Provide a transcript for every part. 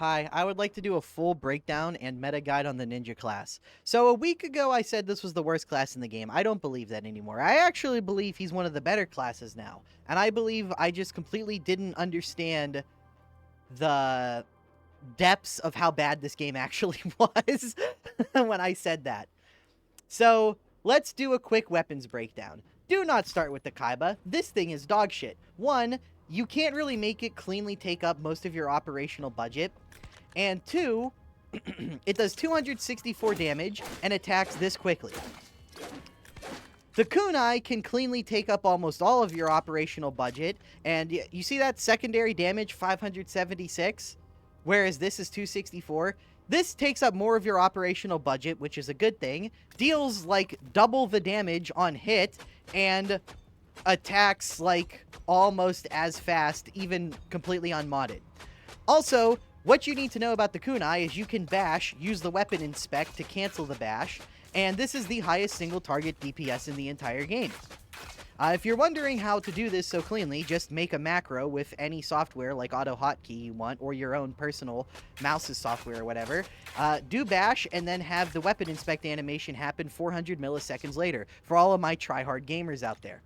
Hi, I would like to do a full breakdown and meta guide on the ninja class. So a week ago I said this was the worst class in the game. I don't believe that anymore. I actually believe he's one of the better classes now. And I believe I just completely didn't understand the depths of how bad this game actually was when I said that. So let's do a quick weapons breakdown. Do not start with the Kaiba. This thing is dog shit. One, you can't really make it cleanly take up most of your operational budget. And two, it does 264 damage and attacks this quickly. The kunai can cleanly take up almost all of your operational budget, and you see that secondary damage 576, whereas this is 264. This takes up more of your operational budget, which is a good thing, deals like double the damage on hit, and attacks like almost as fast, even completely unmodded. Also, what you need to know about the kunai is you can bash, use the weapon inspect to cancel the bash, and this is the highest single target DPS in the entire game. If you're wondering how to do this so cleanly, just make a macro with any software like auto hotkey you want, or your own personal mouse's software or whatever. Do bash and then have the weapon inspect animation happen 400 milliseconds later for all of my tryhard gamers out there.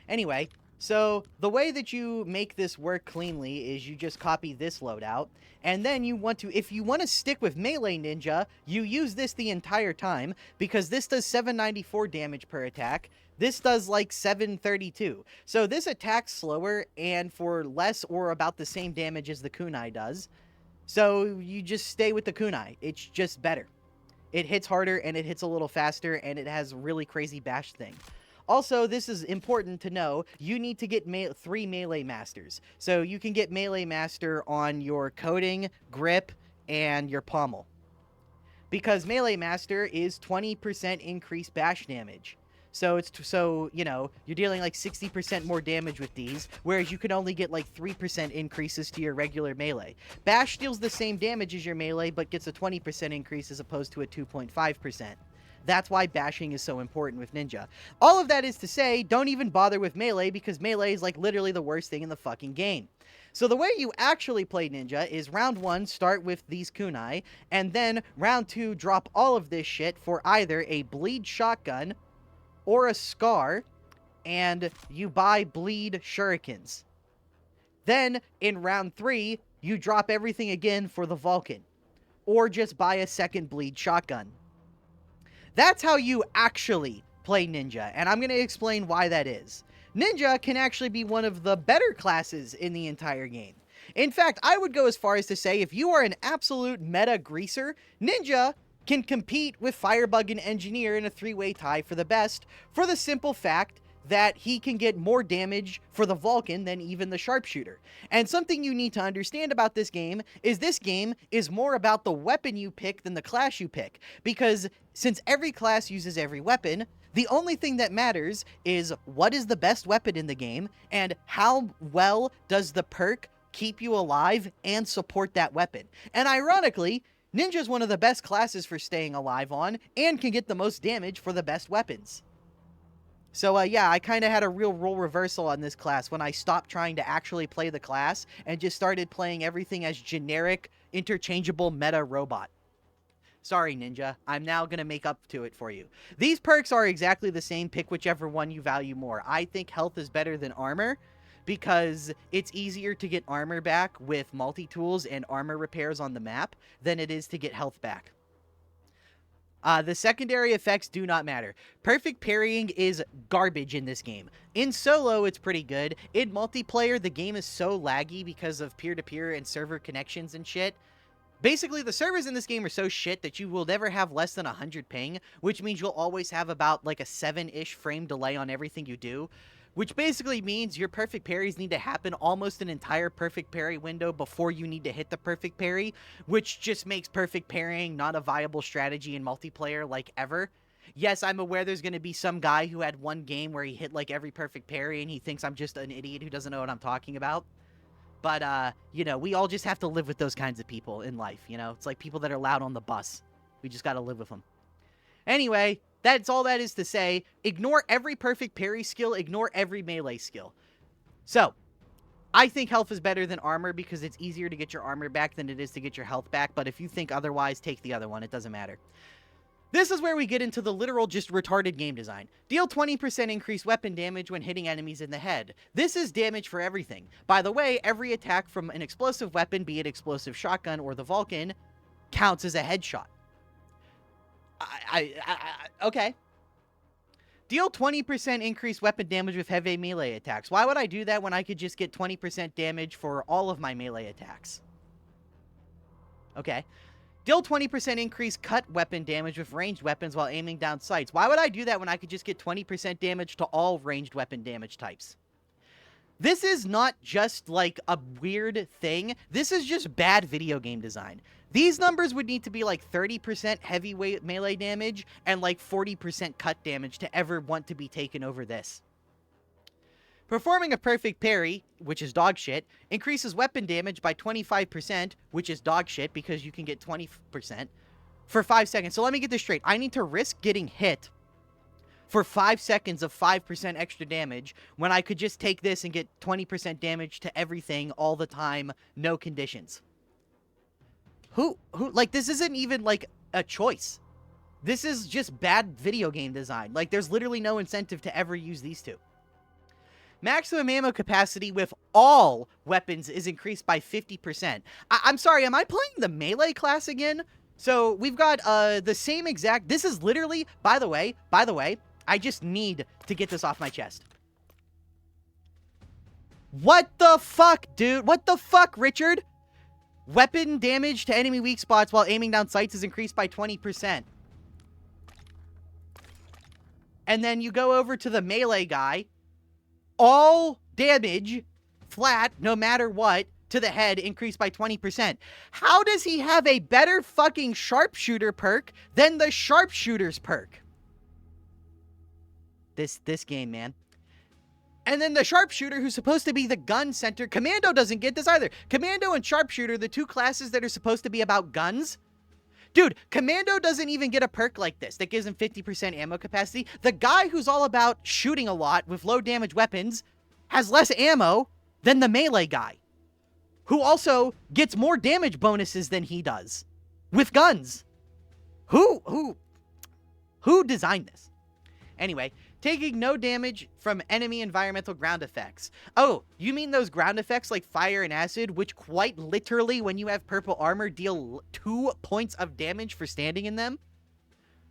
Anyway, so the way that you make this work cleanly is you just copy this loadout, and then if you want to stick with melee ninja, you use this the entire time, because this does 794 damage per attack. This does like 732. So this attacks slower and for less or about the same damage as the kunai does. So you just stay with the kunai. It's just better. It hits harder and it hits a little faster, and it has a really crazy bash thing. Also, this is important to know, you need to get 3 Melee Masters. So you can get Melee Master on your coding, grip, and your pommel. Because Melee Master is 20% increased bash damage. So you're dealing like 60% more damage with these, whereas you can only get like 3% increases to your regular melee. Bash deals the same damage as your melee, but gets a 20% increase as opposed to a 2.5%. That's why bashing is so important with ninja. All of that is to say, don't even bother with melee, because melee is like literally the worst thing in the fucking game. So the way you actually play ninja is round 1, start with these kunai, and then round 2, drop all of this shit for either a bleed shotgun or a scar, and you buy bleed shurikens. Then in round 3, you drop everything again for the Vulcan, or just buy a second bleed shotgun. That's how you actually play ninja, and I'm going to explain why that is. Ninja can actually be one of the better classes in the entire game. In fact, I would go as far as to say if you are an absolute meta greaser, Ninja can compete with Firebug and Engineer in a 3-way tie for the best, for the simple fact that he can get more damage for the Vulcan than even the Sharpshooter. And something you need to understand about this game is more about the weapon you pick than the class you pick. Because since every class uses every weapon, the only thing that matters is what is the best weapon in the game, and how well does the perk keep you alive and support that weapon. And ironically, Ninja is one of the best classes for staying alive on, and can get the most damage for the best weapons. So yeah, I kind of had a real role reversal on this class when I stopped trying to actually play the class and just started playing everything as generic, interchangeable meta robot. Sorry, Ninja. I'm now going to make up to it for you. These perks are exactly the same. Pick whichever one you value more. I think health is better than armor, because it's easier to get armor back with multi-tools and armor repairs on the map than it is to get health back. The secondary effects do not matter. Perfect parrying is garbage in this game. In solo, it's pretty good. In multiplayer, the game is so laggy because of peer-to-peer and server connections and shit. Basically, the servers in this game are so shit that you will never have less than 100 ping, which means you'll always have about like a 7-ish frame delay on everything you do. Which basically means your perfect parries need to happen almost an entire perfect parry window before you need to hit the perfect parry, which just makes perfect parrying not a viable strategy in multiplayer like ever. Yes, I'm aware there's going to be some guy who had one game where he hit like every perfect parry and he thinks I'm just an idiot who doesn't know what I'm talking about. But, we all just have to live with those kinds of people in life, It's like people that are loud on the bus. We just got to live with them. Anyway, that's all that is to say. Ignore every perfect parry skill, ignore every melee skill. So, I think health is better than armor because it's easier to get your armor back than it is to get your health back, but if you think otherwise, take the other one. It doesn't matter. This is where we get into the literal just retarded game design. Deal 20% increased weapon damage when hitting enemies in the head. This is damage for everything. By the way, every attack from an explosive weapon, be it explosive shotgun or the Vulcan, counts as a headshot. Okay. Deal 20% increased weapon damage with heavy melee attacks. Why would I do that when I could just get 20% damage for all of my melee attacks? Okay. Deal 20% increased cut weapon damage with ranged weapons while aiming down sights. Why would I do that when I could just get 20% damage to all ranged weapon damage types? This is not just like a weird thing. This is just bad video game design. These numbers would need to be like 30% heavyweight melee damage and like 40% cut damage to ever want to be taken over this. Performing a perfect parry, which is dog shit, increases weapon damage by 25%, which is dog shit because you can get 20%, for 5 seconds. So let me get this straight. I need to risk getting hit for 5 seconds of 5% extra damage when I could just take this and get 20% damage to everything all the time, no conditions. Like, this isn't even, like, a choice. This is just bad video game design. Like, there's literally no incentive to ever use these two. Maximum ammo capacity with all weapons is increased by 50%. I'm sorry, am I playing the melee class again? So, we've got, the same exact... This is literally... By the way, I just need to get this off my chest. What the fuck, dude? What the fuck, Richard? Weapon damage to enemy weak spots while aiming down sights is increased by 20%. And then you go over to the melee guy. All damage, flat, no matter what, to the head increased by 20%. How does he have a better fucking Sharpshooter perk than the Sharpshooter's perk? This game, man. And then the Sharpshooter, who's supposed to be the gun center, Commando doesn't get this either. Commando and Sharpshooter, the two classes that are supposed to be about guns. Dude, Commando doesn't even get a perk like this that gives him 50% ammo capacity. The guy who's all about shooting a lot with low damage weapons has less ammo than the melee guy, who also gets more damage bonuses than he does with guns. Who designed this? Anyway, taking no damage from enemy environmental ground effects. Oh, you mean those ground effects like fire and acid, which quite literally, when you have purple armor, deal 2 points of damage for standing in them?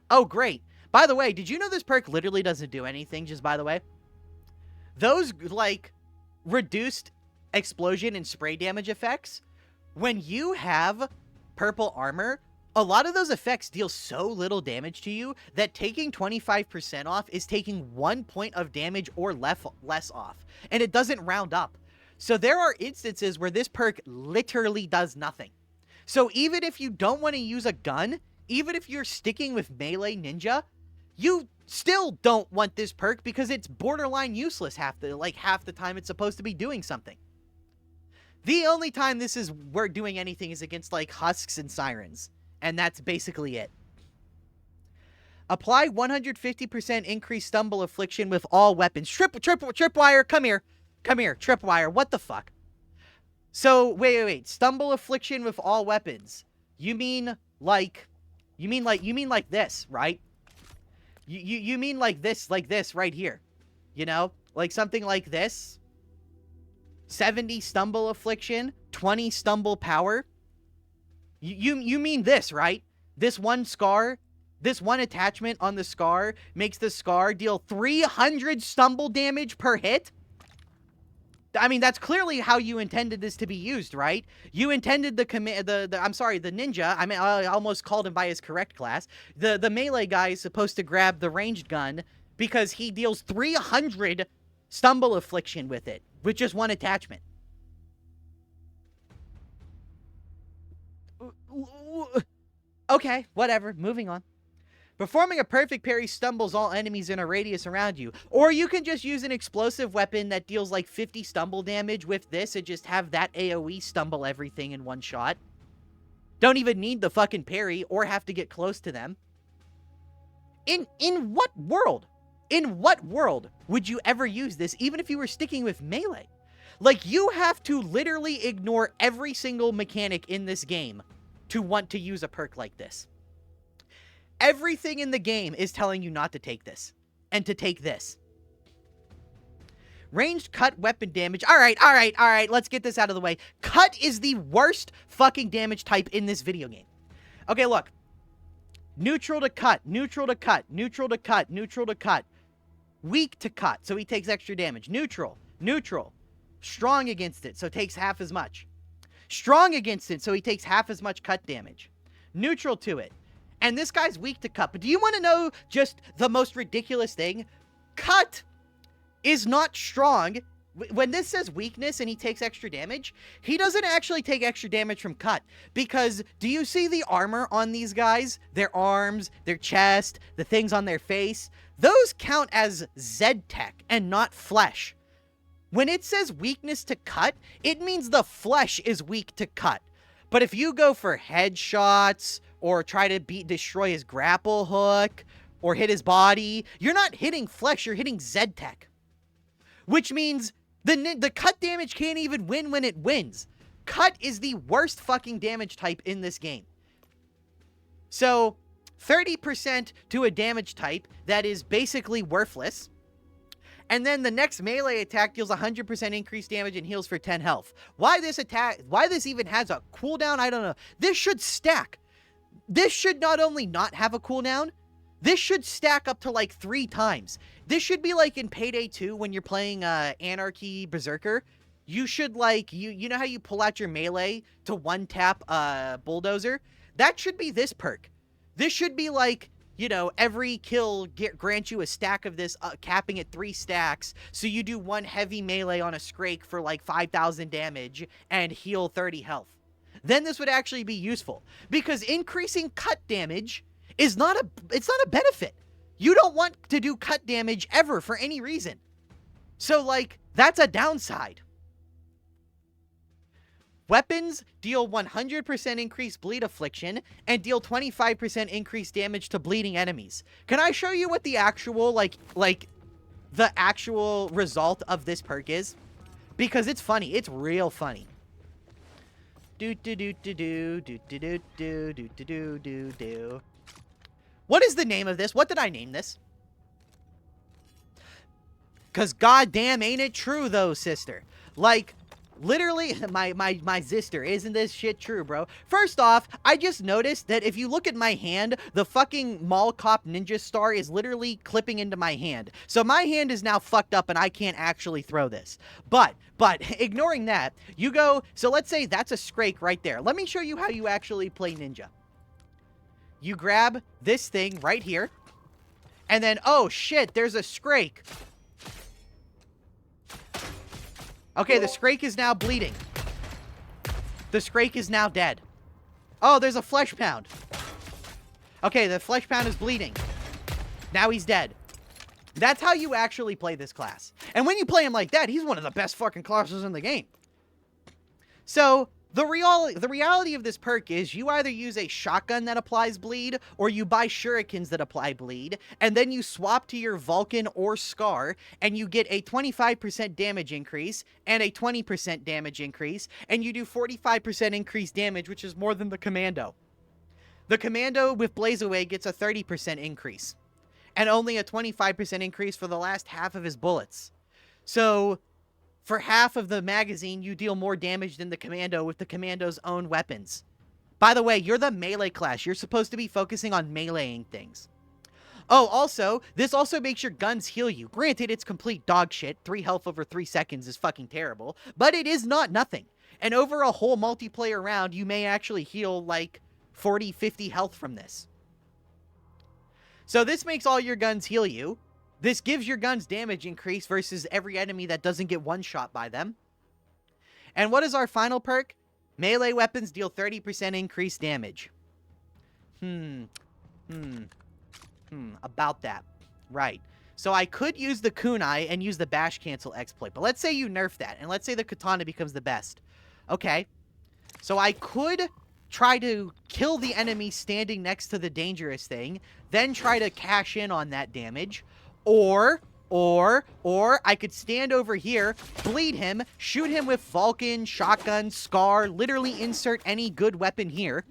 Oh, great. By the way, did you know this perk literally doesn't do anything, just by the way? Those, like, reduced explosion and spray damage effects, when you have purple armor, a lot of those effects deal so little damage to you that taking 25% off is taking 1 point of damage or less off. And it doesn't round up. So there are instances where this perk literally does nothing. So even if you don't want to use a gun, even if you're sticking with melee ninja, you still don't want this perk because it's borderline useless half the time it's supposed to be doing something. The only time this is worth doing anything is against, like, husks and sirens. And that's basically it. Apply 150% increased stumble affliction with all weapons. Tripwire, come here. Come here, Tripwire. What the fuck? So, wait. Stumble affliction with all weapons. You mean like this, right? You mean like this right here. You know? Like something like this. 70 stumble affliction, 20 stumble power. You mean this, right? This one scar, this one attachment on the scar makes the scar deal 300 stumble damage per hit? I mean, that's clearly how you intended this to be used, right? You intended the ninja. I mean, I almost called him by his correct class. The melee guy is supposed to grab the ranged gun because he deals 300 stumble affliction with it, with just one attachment. Okay, whatever. Moving on. Performing a perfect parry stumbles all enemies in a radius around you. Or you can just use an explosive weapon that deals like 50 stumble damage with this and just have that AoE stumble everything in one shot. Don't even need the fucking parry or have to get close to them. In what world? In what world would you ever use this even if you were sticking with melee? Like, you have to literally ignore every single mechanic in this game to want to use a perk like this. Everything in the game is telling you not to take this and to take this. Ranged cut weapon damage. All right. Let's get this out of the way. Cut is the worst fucking damage type in this video game. Okay, look. Neutral to cut, neutral to cut, neutral to cut, neutral to cut. Weak to cut, so he takes extra damage. Neutral, neutral. Strong against it, so takes half as much. Strong against it, so he takes half as much cut damage. Neutral to it. And this guy's weak to cut. But do you want to know just the most ridiculous thing? Cut is not strong. When this says weakness and he takes extra damage, he doesn't actually take extra damage from cut. Because do you see the armor on these guys? Their arms, their chest, the things on their face? Those count as Z-Tech and not flesh. When it says weakness to cut, it means the flesh is weak to cut. But if you go for headshots or try to destroy his grapple hook or hit his body, you're not hitting flesh, you're hitting Z-Tech. Which means the cut damage can't even win when it wins. Cut is the worst fucking damage type in this game. So 30% to a damage type that is basically worthless. And then the next melee attack deals 100% increased damage and heals for 10 health. Why this even has a cooldown, I don't know. This should stack. This should not only not have a cooldown, this should stack up to like 3 times. This should be like in Payday 2 when you're playing Anarchy Berserker. You should like, you know how you pull out your melee to one-tap Bulldozer? That should be this perk. This should be like, you know, every kill grants you a stack of this, capping at 3 stacks. So you do 1 heavy melee on a Scrake for like 5,000 damage and heal 30 health. Then this would actually be useful. Because increasing cut damage is not a benefit. You don't want to do cut damage ever for any reason. So like, that's a downside. Weapons deal 100% increased bleed affliction and deal 25% increased damage to bleeding enemies. Can I show you what the actual, the actual result of this perk is? Because it's funny. It's real funny. What is the name of this? What did I name this? Because goddamn ain't it true though, sister. Like, literally, my sister, isn't this shit true, bro? First off, I just noticed that if you look at my hand, the fucking Mall Cop Ninja Star is literally clipping into my hand. So my hand is now fucked up and I can't actually throw this. But, ignoring that, you go, so let's say that's a Scrake right there. Let me show you how you actually play Ninja. You grab this thing right here, and then, oh shit, there's a Scrake. Okay, the Scrake is now bleeding. The Scrake is now dead. Oh, there's a Flesh Pound. Okay, the Flesh Pound is bleeding. Now he's dead. That's how you actually play this class. And when you play him like that, he's one of the best fucking classes in the game. So, the reality of this perk is you either use a shotgun that applies bleed, or you buy shurikens that apply bleed, and then you swap to your Vulcan or Scar, and you get a 25% damage increase, and a 20% damage increase, and you do 45% increased damage, which is more than the Commando. The Commando with Blaze Away gets a 30% increase, and only a 25% increase for the last half of his bullets. So, for half of the magazine, you deal more damage than the Commando with the Commando's own weapons. By the way, you're the melee class. You're supposed to be focusing on meleeing things. Oh, also, this also makes your guns heal you. Granted, it's complete dog shit. 3 health over 3 seconds is fucking terrible. But it is not nothing. And over a whole multiplayer round, you may actually heal like 40, 50 health from this. So this makes all your guns heal you. This gives your guns damage increase versus every enemy that doesn't get one shot by them. And what is our final perk? Melee weapons deal 30% increased damage. About that. Right. So I could use the kunai and use the bash cancel exploit. But let's say you nerf that. And let's say the katana becomes the best. Okay. So I could try to kill the enemy standing next to the dangerous thing. Then try to cash in on that damage. Or Or I could stand over here, bleed him, shoot him with Vulcan, shotgun, Scar, literally insert any good weapon here,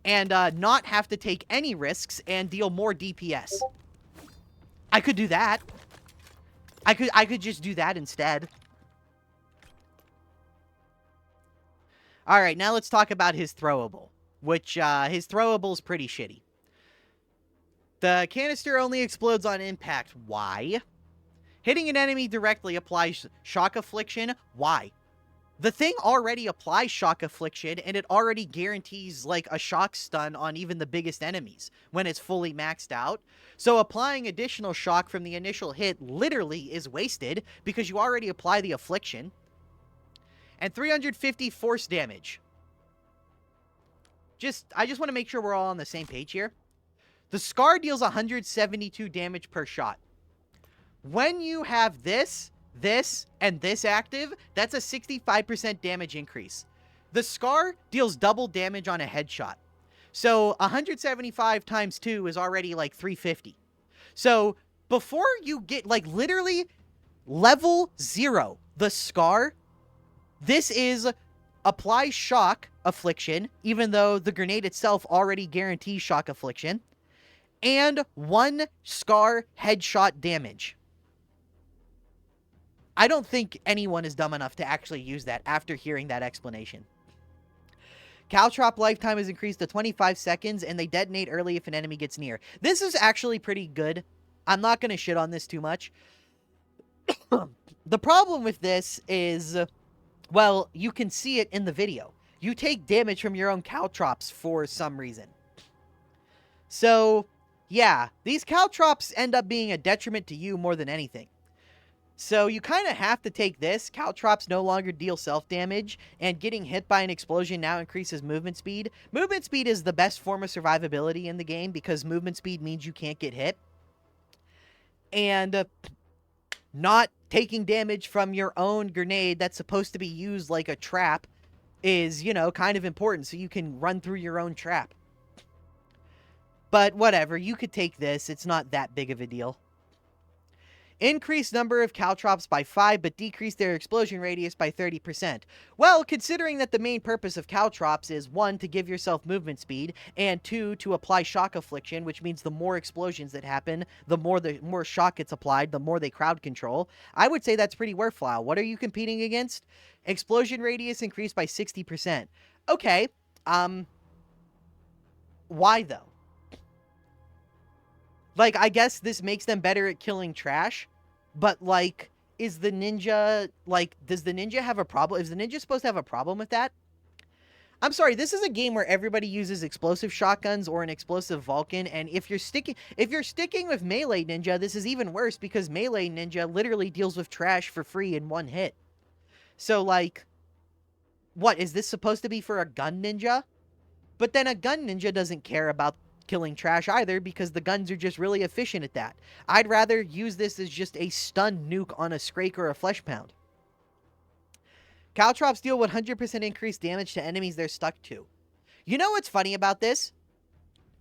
and not have to take any risks and deal more DPS. I could do that. I could just do that instead. All right, now let's talk about his throwable, which his throwable is pretty shitty. The canister only explodes on impact. Why? Hitting an enemy directly applies shock affliction. Why? The thing already applies shock affliction, and it already guarantees, like, a shock stun on even the biggest enemies when it's fully maxed out. So applying additional shock from the initial hit literally is wasted because you already apply the affliction. And 350 force damage. I just want to make sure we're all on the same page here. The Scar deals 172 damage per shot. When you have this, and this active, that's a 65% damage increase. The Scar deals double damage on a headshot. So 175 times 2 is already like 350. So before you get, like, literally level 0, the Scar, this is apply shock affliction, even though the grenade itself already guarantees shock affliction, and 1 Scar headshot damage. I don't think anyone is dumb enough to actually use that after hearing that explanation. Caltrop lifetime is increased to 25 seconds, and they detonate early if an enemy gets near. This is actually pretty good. I'm not going to shit on this too much. The problem with this is, well, you can see it in the video. You take damage from your own Caltrops for some reason. So, yeah, these Caltrops end up being a detriment to you more than anything. So you kind of have to take this. Caltrops no longer deal self-damage, and getting hit by an explosion now increases movement speed. Movement speed is the best form of survivability in the game because movement speed means you can't get hit. And not taking damage from your own grenade that's supposed to be used like a trap is, you know, kind of important so you can run through your own trap. But whatever, you could take this. It's not that big of a deal. Increase number of Caltrops by 5, but decrease their explosion radius by 30%. Well, considering that the main purpose of Caltrops is 1, to give yourself movement speed, and 2, to apply shock affliction, which means the more explosions that happen, the more shock gets applied, the more they crowd control, I would say that's pretty worthwhile. What are you competing against? Explosion radius increased by 60%. Okay, why though? Like, I guess this makes them better at killing trash, but, like, is the ninja, like, does the ninja have a problem? Is the ninja supposed to have a problem with that? I'm sorry, this is a game where everybody uses explosive shotguns or an explosive Vulcan, and if you're sticking with melee ninja, this is even worse because melee ninja literally deals with trash for free in one hit. So, like, what, is this supposed to be for a gun ninja? But then a gun ninja doesn't care about killing trash either because the guns are just really efficient at that. I'd rather use this as just a stun nuke on a Scrake or a Flesh Pound. Caltrops deal 100% increased damage to enemies they're stuck to. You know what's funny about this?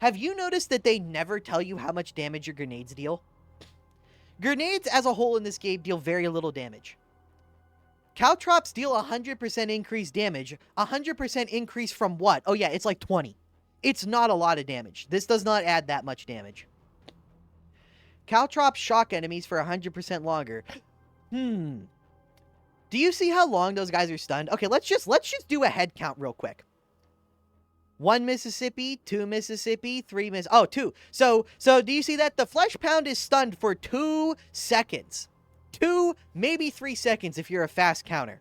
Have you noticed that they never tell you how much damage your grenades deal? Grenades as a whole in this game deal very little damage. Caltrops deal 100% increased damage. 100% increase from what? Oh yeah, it's like 20. It's not a lot of damage. This does not add that much damage. Caltrops shock enemies for 100% longer. Do you see how long those guys are stunned? Okay, let's just do a head count real quick. 1 Mississippi, 2 Mississippi, 3 Miss... Oh, 2. So do you see that? The Flesh Pound is stunned for 2 seconds. 2, maybe 3 seconds if you're a fast counter.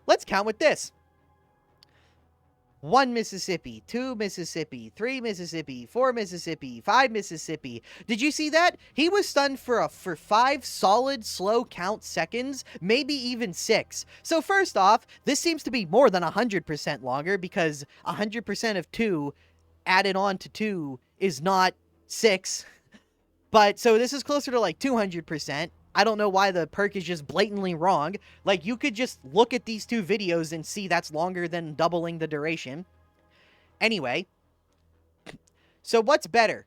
Let's count with this. 1 Mississippi, 2 Mississippi, 3 Mississippi, 4 Mississippi, 5 Mississippi. Did you see that? He was stunned for 5 solid slow count seconds, maybe even 6. So first off, this seems to be more than 100% longer because 100% of 2 added on to 2 is not 6. But so this is closer to like 200%. I don't know why the perk is just blatantly wrong. Like, you could just look at these 2 videos and see that's longer than doubling the duration. Anyway, so what's better?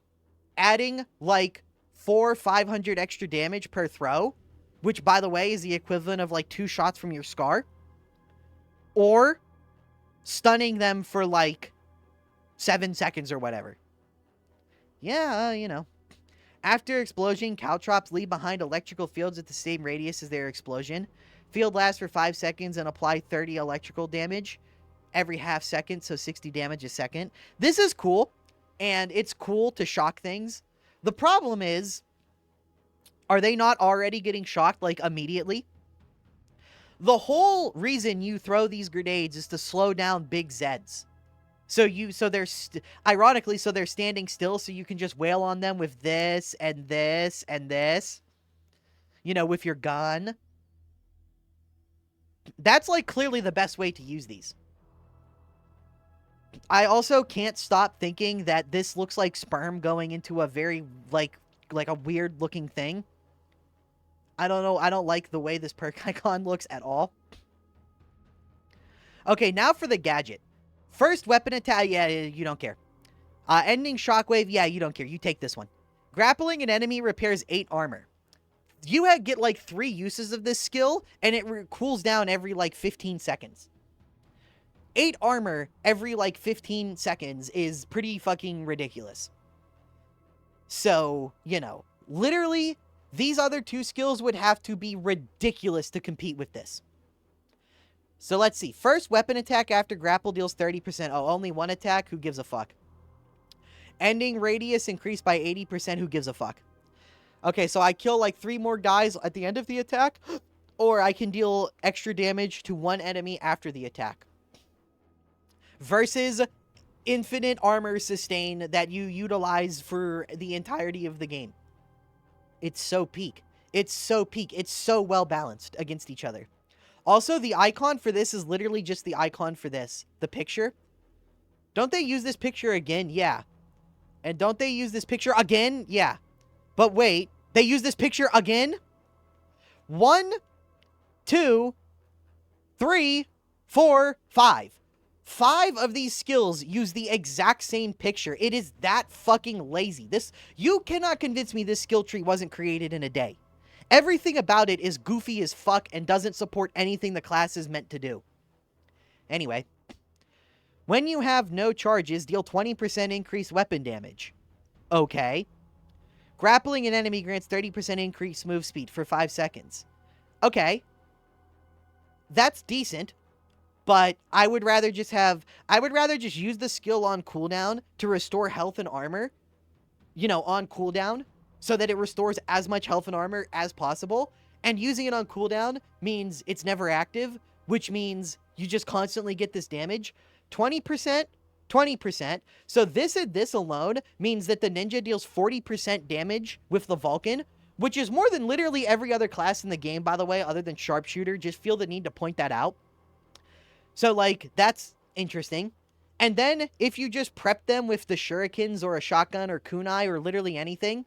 Adding, like, 400-500 extra damage per throw? which, by the way, is the equivalent of like 2 shots from your scar, or stunning them for like 7 seconds or whatever. Yeah, you know. After explosion, Caltrops leave behind electrical fields at the same radius as their explosion. Field lasts for 5 seconds and apply 30 electrical damage every half second, so 60 damage a second. This is cool, and it's cool to shock things. The problem is, are they not already getting shocked, like, immediately? The whole reason you throw these grenades is to slow down big Zeds. So they're, ironically, so they're standing still, so you can just wail on them with this, and this, and this. You know, with your gun. That's, like, clearly the best way to use these. I also can't stop thinking that this looks like sperm going into a very, like a weird-looking thing. I don't know. I don't like the way this perk icon looks at all. Okay, now for the gadget. First weapon attack, yeah, you don't care. Ending shockwave, yeah, you don't care. You take this one. Grappling an enemy repairs 8 armor. You get like 3 uses of this skill, and it cools down every like 15 seconds. 8 armor every like 15 seconds is pretty fucking ridiculous. So, you know, literally, these other 2 skills would have to be ridiculous to compete with this. So let's see. First weapon attack after grapple deals 30%. Oh, only 1 attack? Who gives a fuck? Ending radius increased by 80%. Who gives a fuck? Okay, so I kill like 3 more guys at the end of the attack, or I can deal extra damage to 1 enemy after the attack. Versus infinite armor sustain that you utilize for the entirety of the game. It's so peak. It's so peak. It's so well balanced against each other. Also, the icon for this is literally just the icon for this. The picture. Don't they use this picture again? Yeah. And don't they use this picture again? Yeah. But wait. They use this picture again? 1, 2, 3, 4, 5. 5 of these skills use the exact same picture. It is that fucking lazy. You cannot convince me this skill tree wasn't created in a day. Everything about it is goofy as fuck and doesn't support anything the class is meant to do. Anyway. When you have no charges, deal 20% increased weapon damage. Okay. Grappling an enemy grants 30% increased move speed for 5 seconds. Okay. That's decent. But I would rather just use the skill on cooldown to restore health and armor. You know, on cooldown. So that it restores as much health and armor as possible. And using it on cooldown means it's never active, which means you just constantly get this damage. 20%, 20%. So this and this alone means that the ninja deals 40% damage with the Vulcan, which is more than literally every other class in the game, by the way, other than Sharpshooter. Just feel the need to point that out. So, like, that's interesting. And then, if you just prep them with the shurikens or a shotgun or kunai or literally anything,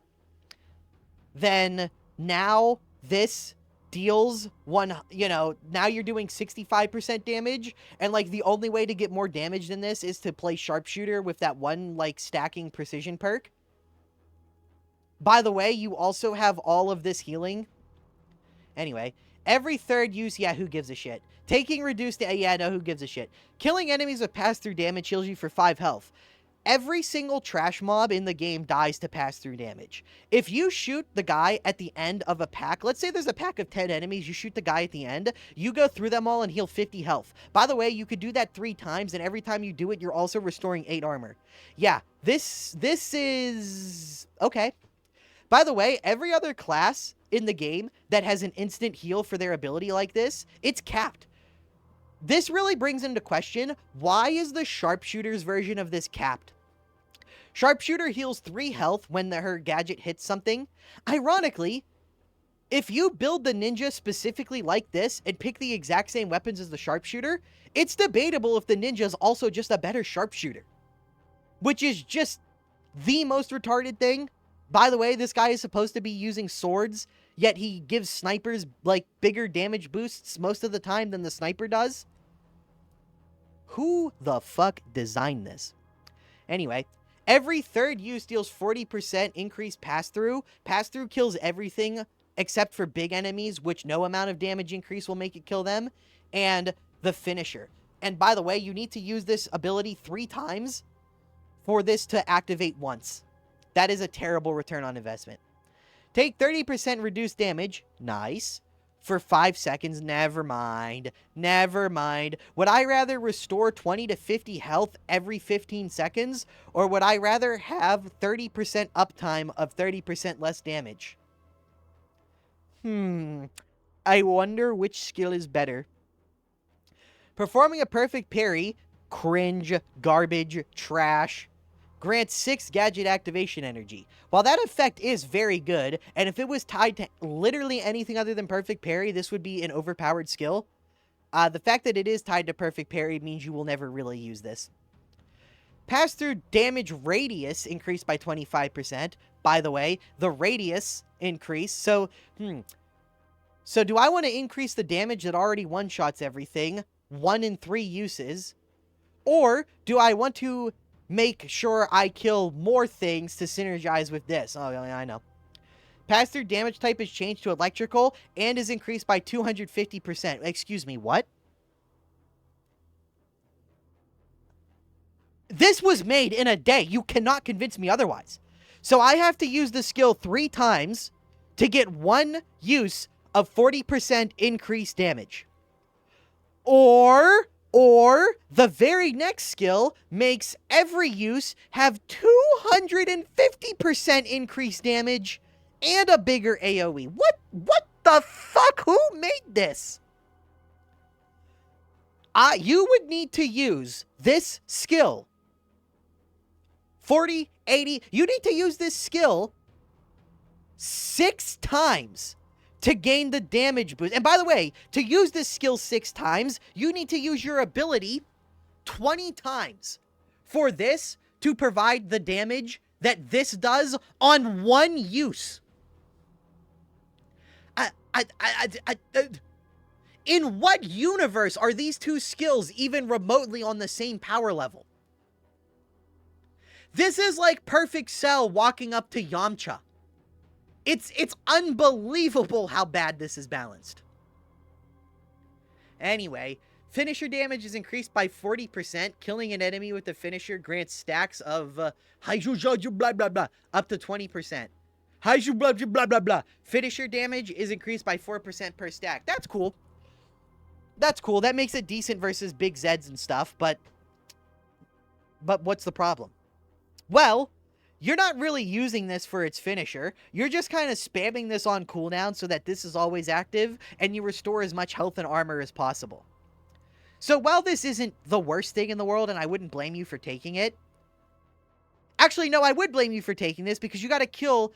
then now this deals now you're doing 65% damage, and, like, the only way to get more damage than this is to play Sharpshooter with that one, like, stacking precision perk. By the way, you also have all of this healing. Anyway, every 3rd use, yeah, who gives a shit? Taking reduced, yeah, no, who gives a shit? Killing enemies with pass-through damage heals you for 5 health. Every single trash mob in the game dies to pass-through damage. If you shoot the guy at the end of a pack, let's say there's a pack of 10 enemies, you shoot the guy at the end, you go through them all and heal 50 health. By the way, you could do that 3 times, and every time you do it, you're also restoring 8 armor. Yeah, this is... okay. By the way, every other class in the game that has an instant heal for their ability like this, it's capped. This really brings into question, why is the Sharpshooter's version of this capped? Sharpshooter heals 3 health when her gadget hits something. Ironically, if you build the ninja specifically like this and pick the exact same weapons as the Sharpshooter, it's debatable if the ninja is also just a better Sharpshooter. Which is just the most retarded thing. By the way, this guy is supposed to be using swords, yet he gives snipers, like, bigger damage boosts most of the time than the sniper does. Who the fuck designed this? Anyway, every 3rd use deals 40% increased pass-through. Pass-through kills everything except for big enemies, which no amount of damage increase will make it kill them, and the finisher. And by the way, you need to use this ability 3 times for this to activate once. That is a terrible return on investment. Take 30% reduced damage. Nice. For 5 seconds. Never mind. Never mind. Would I rather restore 20 to 50 health every 15 seconds? Or would I rather have 30% uptime of 30% less damage? I wonder which skill is better. Performing a perfect parry, cringe, garbage, trash, grants 6 gadget activation energy. While that effect is very good, and if it was tied to literally anything other than perfect parry, this would be an overpowered skill. The fact that it is tied to perfect parry means you will never really use this. Pass-through damage radius increased by 25%. By the way, the radius increased. So do I want to increase the damage that already one-shots everything, 1 in 3 uses? Or do I want to make sure I kill more things to synergize with this? Oh, yeah, I know. Pass-through damage type is changed to electrical and is increased by 250%. Excuse me, what? This was made in a day. You cannot convince me otherwise. So I have to use the skill 3 times to get 1 use of 40% increased damage. Or the very next skill makes every use have 250% increased damage and a bigger AoE. What the fuck? Who made this? You would need to use this skill 40, 80. You need to use this skill 6 times to gain the damage boost. And by the way, to use this skill 6 times, you need to use your ability 20 times for this to provide the damage that this does on 1 use. In what universe are these 2 skills even remotely on the same power level? This is like Perfect Cell walking up to Yamcha. It's unbelievable how bad this is balanced. Anyway, finisher damage is increased by 40%. Killing an enemy with the finisher grants stacks of blah blah blah up to 20%. Blah blah blah blah. Finisher damage is increased by 4% per stack. That's cool. That's cool. That makes it decent versus big Zeds and stuff, but what's the problem? Well, you're not really using this for its finisher. You're just kind of spamming this on cooldown so that this is always active, and you restore as much health and armor as possible. So while this isn't the worst thing in the world, and I wouldn't blame you for taking it... Actually, no, I would blame you for taking this, because you gotta kill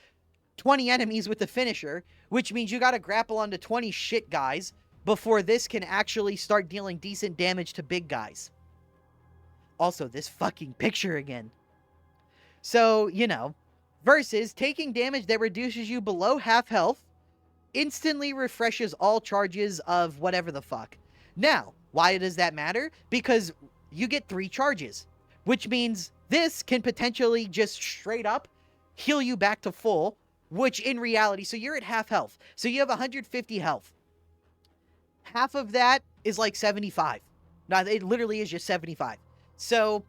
20 enemies with the finisher, which means you gotta grapple onto 20 shit guys before this can actually start dealing decent damage to big guys. Also, this fucking picture again. So, you know, versus taking damage that reduces you below half health, instantly refreshes all charges of whatever the fuck. Now, why does that matter? Because you get 3 charges, which means this can potentially just straight up heal you back to full, which in reality, so you're at half health. So you have 150 health. Half of that is like 75. No, it literally is just 75. So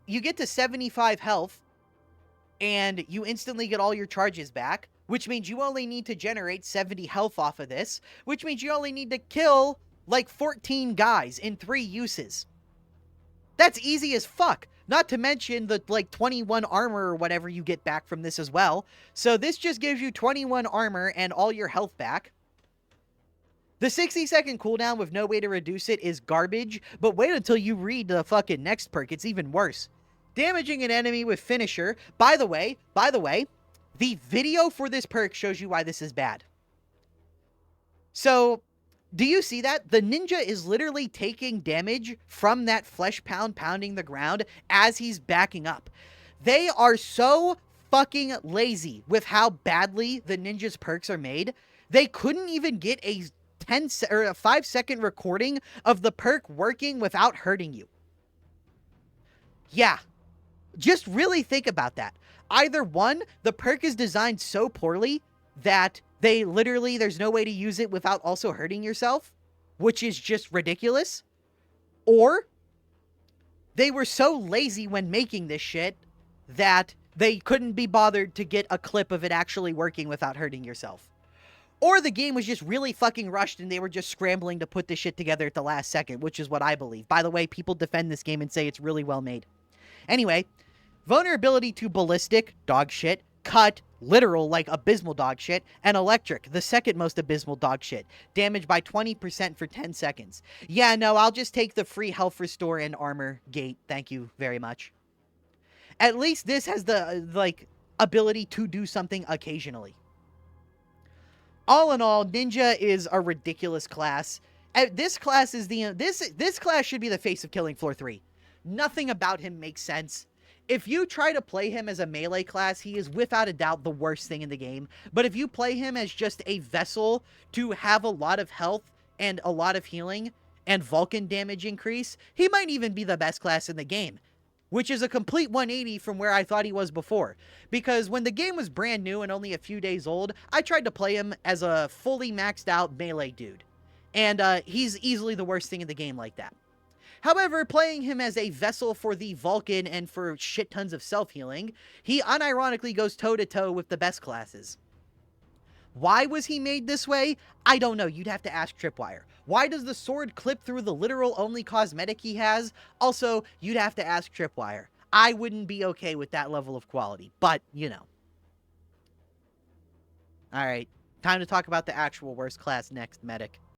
you get to 75 health, and you instantly get all your charges back, which means you only need to generate 70 health off of this, which means you only need to kill like 14 guys in 3 uses. That's easy as fuck. Not to mention the like 21 armor or whatever you get back from this as well. So this just gives you 21 armor and all your health back. The 60-second cooldown with no way to reduce it is garbage, but wait until you read the fucking next perk. It's even worse. Damaging an enemy with finisher. By the way, the video for this perk shows you why this is bad. So, do you see that? The ninja is literally taking damage from that flesh pound pounding the ground as he's backing up. They are so fucking lazy with how badly the ninja's perks are made. They couldn't even get a 5-second recording of the perk working without hurting you. Yeah. Just really think about that. Either one, the perk is designed so poorly that they literally, there's no way to use it without also hurting yourself, which is just ridiculous. Or they were so lazy when making this shit that they couldn't be bothered to get a clip of it actually working without hurting yourself. Or the game was just really fucking rushed and they were just scrambling to put this shit together at the last second, which is what I believe. By the way, people defend this game and say it's really well made. Anyway, vulnerability to ballistic, dog shit, cut, literal, like abysmal dog shit, and electric, the second most abysmal dog shit, damage by 20% for 10 seconds. Yeah, no, I'll just take the free health restore and armor gate. Thank you very much. At least this has the, ability to do something occasionally. All in all, Ninja is a ridiculous class. This class is this class should be the face of Killing Floor 3. Nothing about him makes sense. If you try to play him as a melee class, he is without a doubt the worst thing in the game. But if you play him as just a vessel to have a lot of health and a lot of healing and Vulcan damage increase, he might even be the best class in the game. Which is a complete 180 from where I thought he was before. Because when the game was brand new and only a few days old, I tried to play him as a fully maxed out melee dude. And he's easily the worst thing in the game like that. However, playing him as a vessel for the Vulcan and for shit tons of self-healing, he unironically goes toe-to-toe with the best classes. Why was he made this way? I don't know. You'd have to ask Tripwire. Why does the sword clip through the literal only cosmetic he has? Also, you'd have to ask Tripwire. I wouldn't be okay with that level of quality, but, you know. Alright, time to talk about the actual worst class next, Medic.